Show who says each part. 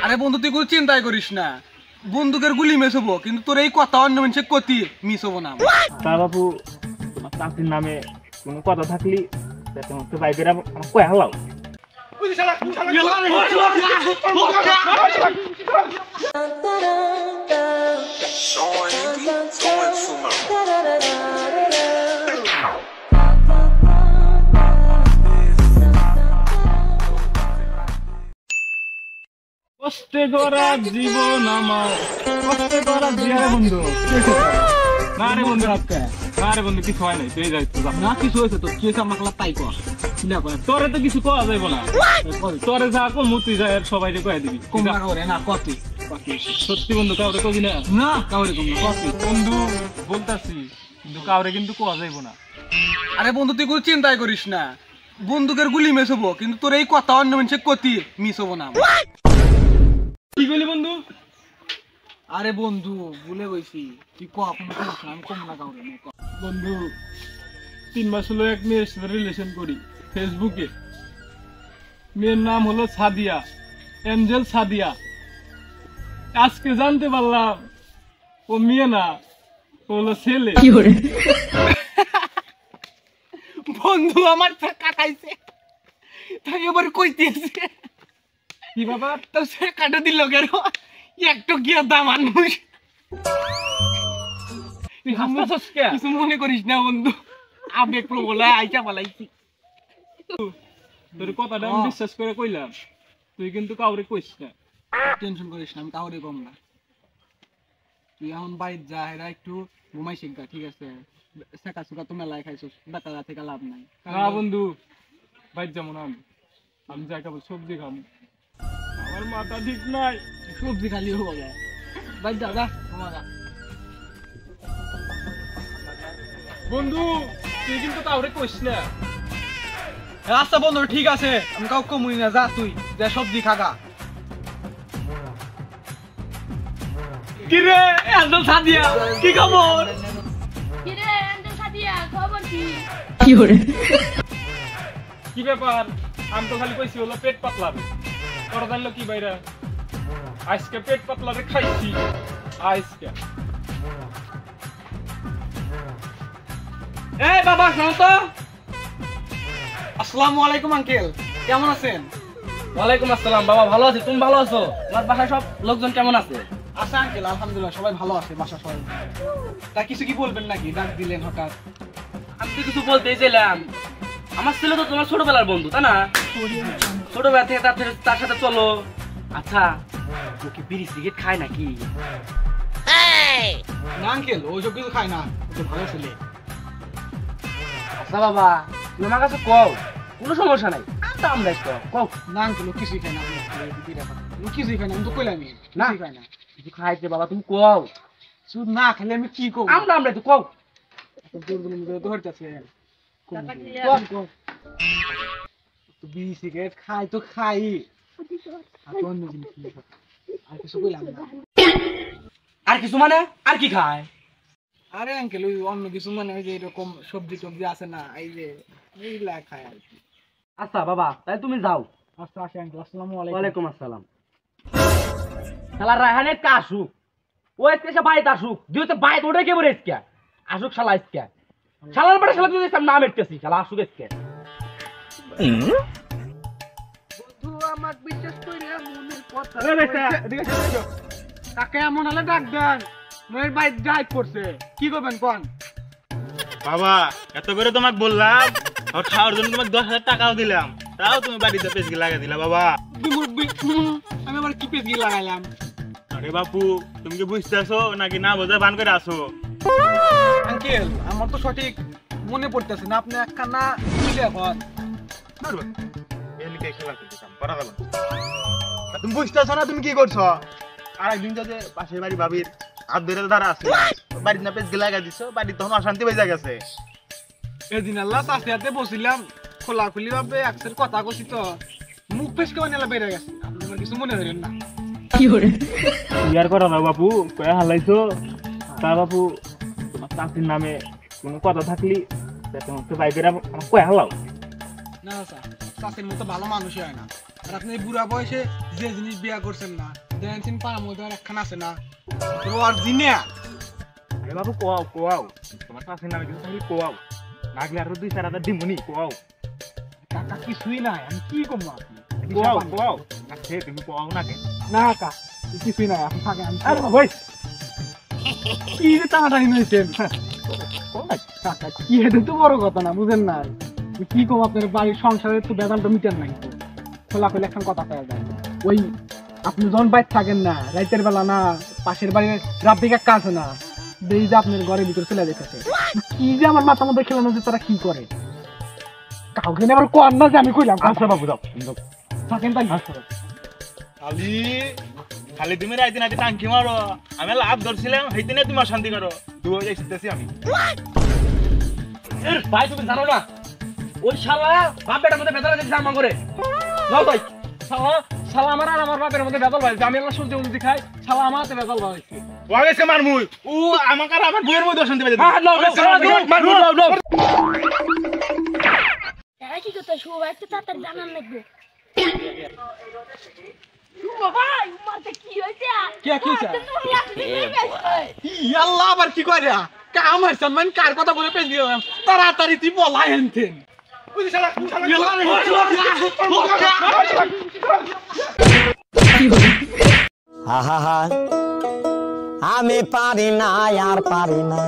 Speaker 1: আরে বন্ধু তুই কোনো চিন্তাই করিস না, বন্দুকের গুলি মিস হবো কিন্তু তোর এই কথা অন্য মানুষের কতি মিস হবো না।
Speaker 2: তা বাপু তোমার চাকরির নামে কোনো কথা থাকলি তোমার বাইকেরা কয়ে হালাও। কষ্টে গড়া জীবন আমার কষ্টে গড়া জীবন বন্ধু। না রে বন্ধু না রে বন্ধু কিছু হয় নাই, তুই যাই
Speaker 1: না কিছু হয়েছে তো কি হয়েছে আমার তাই কর।
Speaker 2: তোরে তো কিছু করা যাইব না, তোরে যা কোন মুতি যায় সবাই কয়ে দিবি।
Speaker 1: কমলা করে না কতি
Speaker 2: সত্যি বন্ধু কাউরে কবি না,
Speaker 1: না কাউরে কমলা কতি
Speaker 2: বন্ধু বলতাছি কিন্তু কাউরে কিন্তু কোয়া যাইব না।
Speaker 1: আরে বন্ধু তুই কোনো চিন্তাই করিস না, বন্দুকের গুলি মিস হবো কিন্তু তোর এই কথা অন্য মানুষের কতি মিস হবো না।
Speaker 2: কি বলি বন্ধু?
Speaker 1: আরে বন্ধু ভুলে গেছি, তুই ক কোনো সমস্যা আমি কম না কাউরে।
Speaker 2: বন্ধু 3 মাস হলো এক মেয়ের সাথে রিলেশন করি ফেসবুকে। মেয়ের নাম হলো সাদিয়া, এঞ্জেল সাদিয়া। আজকে জানতে পারলাম ও মেয়ে না, ও হলো ছেলে।
Speaker 1: বন্ধু আমার কাটাইছে তাই এবার কইতেছে
Speaker 2: কি বাবা
Speaker 1: তো সে কাটা দিল কেন একটু গিয়া দাম মানুষ। কিছু মনে করিস না বন্ধু, আবেগ প্রবলা আইসা পালাইছি।
Speaker 2: তোর কথাটা আমি বিশ্বাস করে কইলাম, তুই কিন্তু কাউরে কইস না।
Speaker 1: টেনশন করিস না, আমি কাউরে কম না। তুই এখন বাইর যা, এরা একটু ঘুমাই শিখা, ঠিক আছে? শেখা সুখা তো মেলায় খাইছিস, ডাকা থেকে লাভ নাই।
Speaker 2: না বন্ধু বাইর যেমন আমি যাই খাবো সবজি খাবো, আমার মাথা ঠিক নাই।
Speaker 1: সবজি খালি হবো বাইর যা, যা ঘুমা যা।
Speaker 2: বন্ধু তুই কিন্তু কাউরে কইস না।
Speaker 1: আচ্ছা বন্ধু ঠিক আছে, আমি কাউকে কমুই না, যা তুই যা সবজি খাগা।
Speaker 2: কি রে এঞ্জেল সাদিয়া, কি খবর?
Speaker 3: কিরে এঞ্জেল সাদিয়া, খবর কি?
Speaker 2: কি ব্যাপার? আমি তো খালি কইছি হলো পেট পাতলাবে, তোরা জানলো কি বাইরা? আজকে পেট পাতলারে খাইছি আজকে।
Speaker 1: এই বাবা শোনো তো। আসসালামু আলাইকুম আঙ্কেল, কেমন আছেন?
Speaker 4: ওয়ালাইকুম আসসালাম বাবা, ভালো আছি। তুমি ভালো আছো? তোমার বাসায় সব লোকজন কেমন আছে?
Speaker 1: আচ্ছা আঙ্কেল আলহামদুলিল্লাহ সবাই ভালো আছে, বাসা সবাই। তা কিছু কি বলবেন নাকি, ডাক দিলেন হঠাৎ?
Speaker 4: আমি তো কিছু বলতেই চাইলাম, আমার ছেলে তো তোমার ছোটবেলার বন্ধু তাই না? ছোটবেলা থেকে তার সাথে চলো। আচ্ছা ও কি বিড়ি সিগারেট খায় নাকি?
Speaker 1: না আঙ্কেল ওইসব কিছু খায় না, ও তো ভালো ছেলে।
Speaker 4: আচ্ছা বাবা তুমি আমার কাছে কও, কোনো সমস্যা নাই, আমরা কও।
Speaker 1: না আঙ্কেল ও কিছুই খায় না, ও কিছুই খায় না, আমি তো কইলামই
Speaker 4: না
Speaker 1: কিছুই খায় না।
Speaker 4: কিছু খাইতে বাবা তুমি কও।
Speaker 1: শুধু না খেলে আমি কি করবো?
Speaker 4: আমরা তো কও।
Speaker 1: তো হইতাছে বিড়ি সিগারেট খাই তো খাই, আর তো অন্য জিনিস নেই। আর কিছু কইলাম না।
Speaker 4: আর কিছু মানে আর কি খায়?
Speaker 1: আরে আঙ্কেল ওই অন্য কিছু মানে ওই যে এরকম সবজি টবজি আছে না, এই যে এইগুলা খায় আর কি।
Speaker 4: আচ্ছা বাবা তাই তুমি যাও।
Speaker 1: আচ্ছা আসি আঙ্কেল, আসসালামু আলাইকুম।
Speaker 4: ওয়ালাইকুম আসসালাম। শালা রায়হানে কা আসুক, ও এসে সে বাইতে আসুক, দিতে বাইত ওটা কে বলে এসকে আসুক। শালা এসকে শালার বড় শালা তুই নাম এটতেছি, শালা আসুক এসকে।
Speaker 1: বন্ধু আমাকে বিশ্বাস কইরা মনের কথা তাকে এমন হলে ডাক দেন, মেয়ের বাইক ড্রাইভ করছে, কি করবেন কোন?
Speaker 2: বাবা এত করে তোমাকে বললাম, আর খাওয়ার জন্য তোমাকে 10,000 টাকাও দিলাম, তাও তুমি বাড়িতে পেজকে লাগা দিলা বাবা।
Speaker 1: আমি আবার কি পেজ লাগাইলাম?
Speaker 2: আরে বাপু তুমি কি বুঝতেছো নাকি না বোঝা ভান করে আসো?
Speaker 1: আঙ্কেল আমার তো সঠিক মনে পড়তেছে না, আপনি একখানা মিলে এখন
Speaker 2: তুমি বুঝতেছো না তুমি কি করছো? আর একদিন যে পাশের বাড়ি ভাবির হাত ধরে দাঁড়া আছে, বাড়ির না পেজ লাগা দিছো, বাড়ি তখন অশান্তি হয়ে গেছে।
Speaker 1: এদিন আল্লাহ চাষি হাতে বসিলাম, খোলাখুলি ভাবে একসের কথা কছি তো মুখ ফেসকে বানিয়ে বেড়ে গেছে, আপনি আমার কিছু মনে করেন না।
Speaker 2: ইয়ার করা না বাপু, কয়ে হালাইছো। তা বাপু তোমার চাকরির নামে কোনো কথা থাকলি তোমার বাইকেরা কয়ে হালাও।
Speaker 1: না স্যার চাষির মতো ভালো মানুষই হয় না। আর আপনি এই বুড়া বয়সে যে জিনিস বিয়া করছেন না দেখেন পাড়ার মধ্যে আর একখান আছে না অরিজিনাল।
Speaker 5: আরে বাবু কোয়াও কোয়াও, তোমার কাছে নামে কিছু থাকলে কোয়াও, লাগলে আরো 2-4 হাজার দিমনি কোয়াও।
Speaker 1: কাকা কিছুই নাই, আমি কি করবো?
Speaker 5: কোয়াও কোয়াও আচ্ছা তুমি কোয়াও না কেন?
Speaker 1: না কাকা কিছুই নাই, আপনি থাকেন।
Speaker 5: আরে ভাই
Speaker 1: কি যে টানাটানি হয়েছেন কাকা, কি এটা তো বড় কথা না, বুঝেন না? কি কম আপনার বাড়ির সংসারের তো বেদান্ত মিটার নাই, তো খোলা খোলা এখন কথা পাওয়া যায়। ওই আপনি যখন বাইর থাকেন না রাইতের বেলা না, পাশের বাড়ির রাব্বিক একটা আছে না, দেই যে আপনার ঘরের ভিতরে চলে যেতেছে, কি যে আমার মাথা মধ্যে খেলানো যে তারা কি করে কাউকে আবার কর না যে আমি কইলাম।
Speaker 5: আচ্ছা বাবু যাও
Speaker 1: থাকেন তাই।
Speaker 5: খালি খালি তুমি রাইতে নাকি টাঙ্কি মারো, আমি লাভ ধরছিলাম সেইতে না তুমি অশান্তি করো, তুই যাইতেছি আমি।
Speaker 4: ভাই তুমি জানো না ওই শালা বাপ বেটার মধ্যে বেদলা দিতে জামা করে যাও ভাই।
Speaker 2: শালা শালা আমার আর আমার বাপের মধ্যে বেদল ভাই, আমি আল্লাহ সূর্য উন্নতি খাই, শালা আমার হাতে বেদল ভাই।
Speaker 5: ওয়াগেছে মারমুই ও আমাকে আর আমার বইয়ের মধ্যে অশান্তি বাজে।
Speaker 3: তারা কি করতে শুভ একটু তাড়াতাড়ি জানান লাগবে। শুভ ভাই মারতে কি হইছে?
Speaker 1: কি হইছে?
Speaker 3: তুমি আসলে
Speaker 1: আল্লাহ আবার কি করে কাম হইছে মানে কার কথা বলে পেন দিলাম, তাড়াতাড়ি তুই বলাই হেনতেন।
Speaker 6: আমি পারি না আর পারি না।